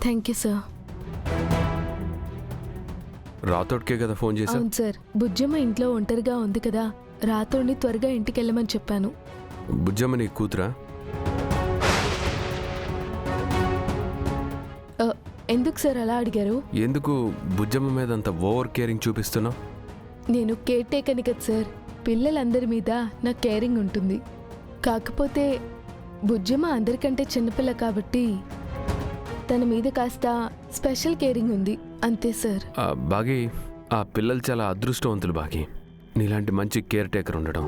Thank you sir. రాతోడ్కే కదా phone చేశా? అవును సార్, బుజ్జమ్మ ఇంట్లో ఒంటరిగా ఉంది కదా, రాతోడిని త్వరగా ఇంటికి వెళ్ళమని చెప్పాను. బుజ్జమ్మ నీ కూతురా? ఎందుకు సార్ అలా అడిగారు? ఎందుకు బుజ్జమ్మ మీద అంత ఓవర్ కేరింగ్ చూపిస్తున్నావు? నేను కేర్ టేకర్ని కదా సార్, పిల్లలందరి మీద నా కేరింగ్ ఉంటుంది. కాకపోతే బుజ్జమ్మ అందరికంటే చిన్నపిల్ల కాబట్టి తన మీద కాస్త స్పెషల్ కేరింగ్ ఉంది, అంతే సార్. బాగి, ఆ పిల్లలు చాలా అదృష్టవంతులు బాగి, నీలాంటి మంచి కేర్ టేకర్ ఉండడం.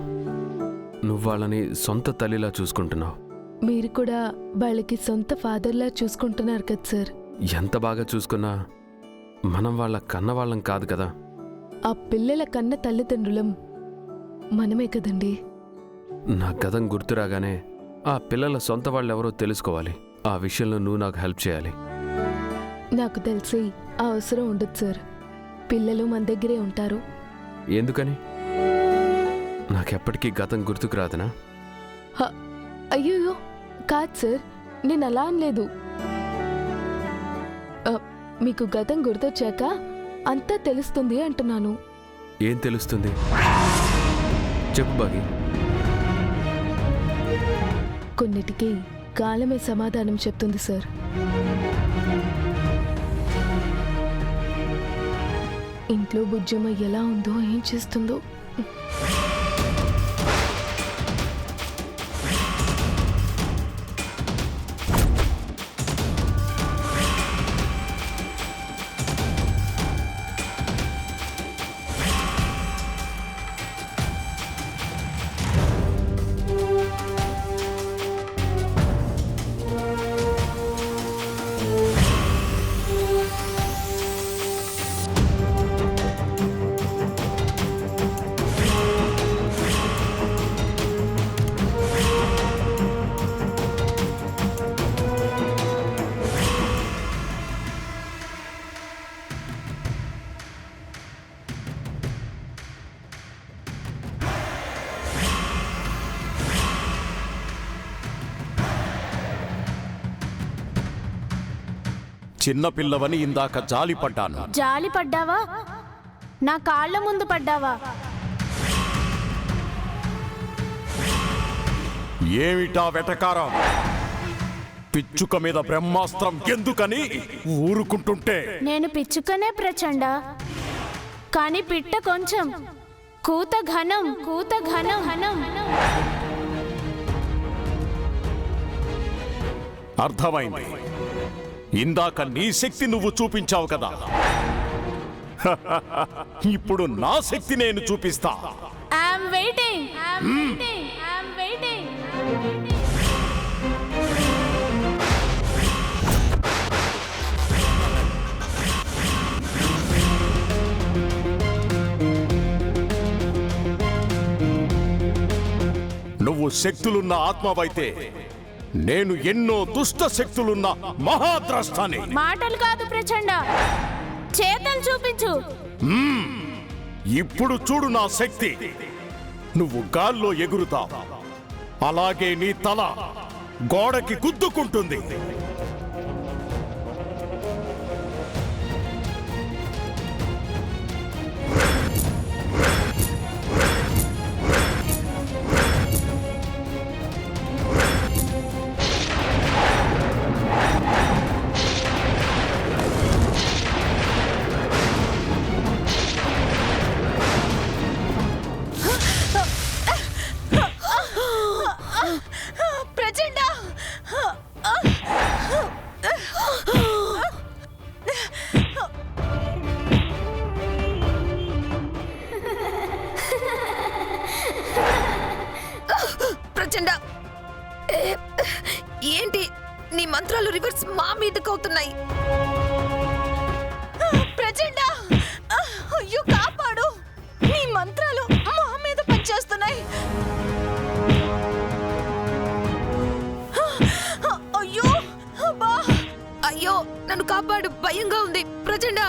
నువ్వు వాళ్ళని సొంత తల్లిలా చూసుకుంటున్నావు. మీరు కూడా వాళ్ళకి సొంత ఫాదర్లా చూసుకుంటున్నారు కదా సార్. ఎంత బాగా చూసుకున్నా మనం వాళ్ళ కన్న వాళ్ళం కాదు కదా. ఆ పిల్లల కన్న తల్లిదండ్రులం మనమే కదండి. నా గతం గుర్తురాగానే ఆ పిల్లల సొంత వాళ్ళెవరో తెలుసుకోవాలి. ఆ విషయంలో నువ్వు నాకు హెల్ప్ చేయాలి. నాకు తెలిసి ఆ అవసరం ఉండదు సార్. పిల్లలు మన దగ్గరే ఉంటారు. ఎందుకని? నాకెప్పటికీ గతం గుర్తుకు రాదనా? అయ్యో కాదు సార్, నేను అలా అనలేదు. మీకు గతం గుర్తొచ్చాక అంతా తెలుస్తుంది అంటున్నాను. ఏం తెలుస్తుంది చెప్పు బాగి. కొన్నిటికి కాలమే సమాధానం చెప్తుంది సార్. ఇంట్లో బుజ్జమ్మ ఎలా ఉందో, ఏం చేస్తుందో. చిన్నపిల్లవని ఇందాక జాలిపడ్డాను. జాలి పడ్డావా? నా కాళ్ళ ముందు పడ్డావా? ఏమిటా వెటకారం? పిచ్చుక మీద బ్రహ్మాస్త్రం ఎందుకని ఊరుకుంటుంటే? నేను పిచ్చుకనే ప్రచండ, కానీ పిట్ట కొంచెం కూత ఘనం, కూత ఘనం ఘనం. అర్థమైంది. ఇందాక నీ శక్తి నువ్వు చూపించావు కదా, ఇప్పుడు నా శక్తి నేను చూపిస్తా. I'm waiting, I'm waiting, I'm waiting. నువ్వు శక్తులున్న ఆత్మవైతే నేను ఎన్నో దుష్ట శక్తులున్న మహాద్రష్టాని. మాటలు కాదు ప్రచండ, చేతలు చూపించు. ఇప్పుడు చూడు నా శక్తి. నువ్వు గాల్లో ఎగురుతావు, అలాగే నీ తల గోడకి గుద్దుకుంటుంది. ప్రచండ, ఏంటి నీ మంత్రాలు రివర్స్ మా మీదకి అవుతున్నాయి? ప్రచండ, అయ్యో కాపాడు, నీ మంత్రాలు మా మీద పనిచేస్తున్నాయి. అయ్యో అబ్బా, అయ్యో నన్ను కాపాడు, భయంగా ఉంది. ప్రచండ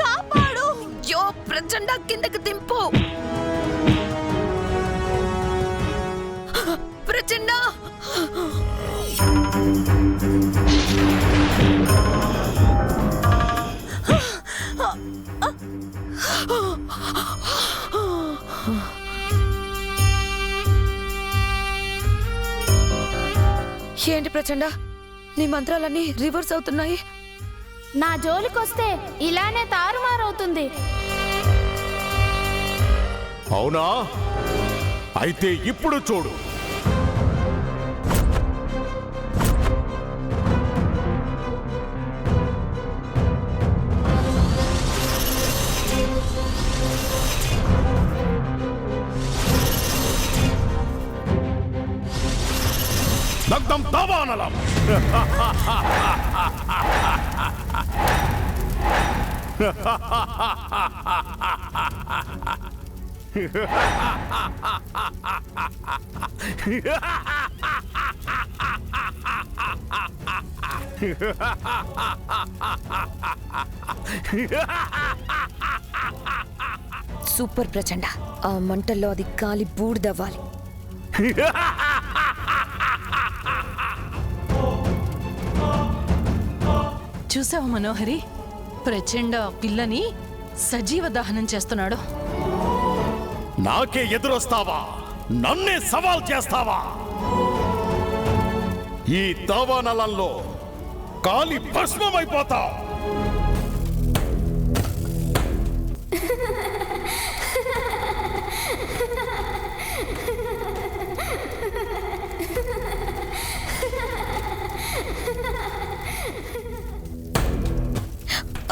కాపాడు. అయ్యో ప్రచండ, కిందకి దింపు. ప్రచండ ఏంటి ప్రచండ, నీ మంత్రాలన్నీ రివర్స్ అవుతున్నాయి. నా జోలికొస్తే ఇలానే తారుమారవుతుంది. అవునా? అయితే ఇప్పుడు చూడు. దగ్ధం దావానలం. సూపర్ ప్రచండ, ఆ మంటల్లో అది కాలి బూడిదవ్వాలి. చూసావా మనోహరి, ప్రచండ పిల్లని సజీవ దహనం చేస్తున్నాడు. నాకే ఎదురొస్తావా? నన్నే సవాల్ చేస్తావా? ఈ దావానలంలో కాలి భస్మమైపోతావు.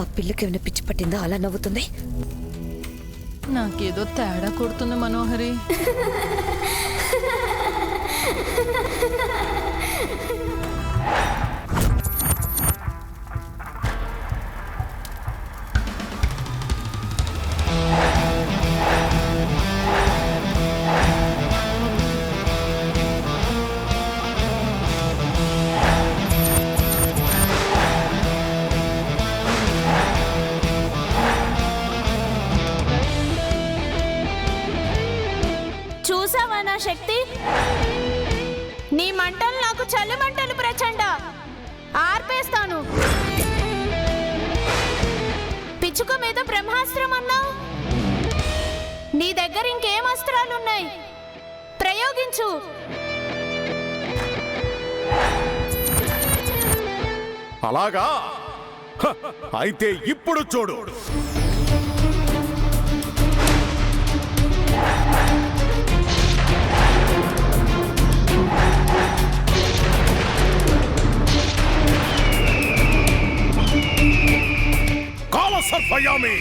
ఆ పిల్లకేమైనా పిచ్చి పట్టిందా అలా నవ్వుతుంది? నాకేదో తేడా కొడుతుంది మనోహరి. చూసావా నా శక్తి? నీ మంటలు నాకు చలి మంటలు ప్రచండ. ఆర్పేస్తాను. పిచ్చుక మీద బ్రహ్మాస్త్రం అన్నావు. నీ దగ్గర ఇంకేం అస్త్రాలున్నాయి? ప్రయోగించు. అలాగా? అయితే ఇప్పుడు చూడు. కాలసర్పయామి.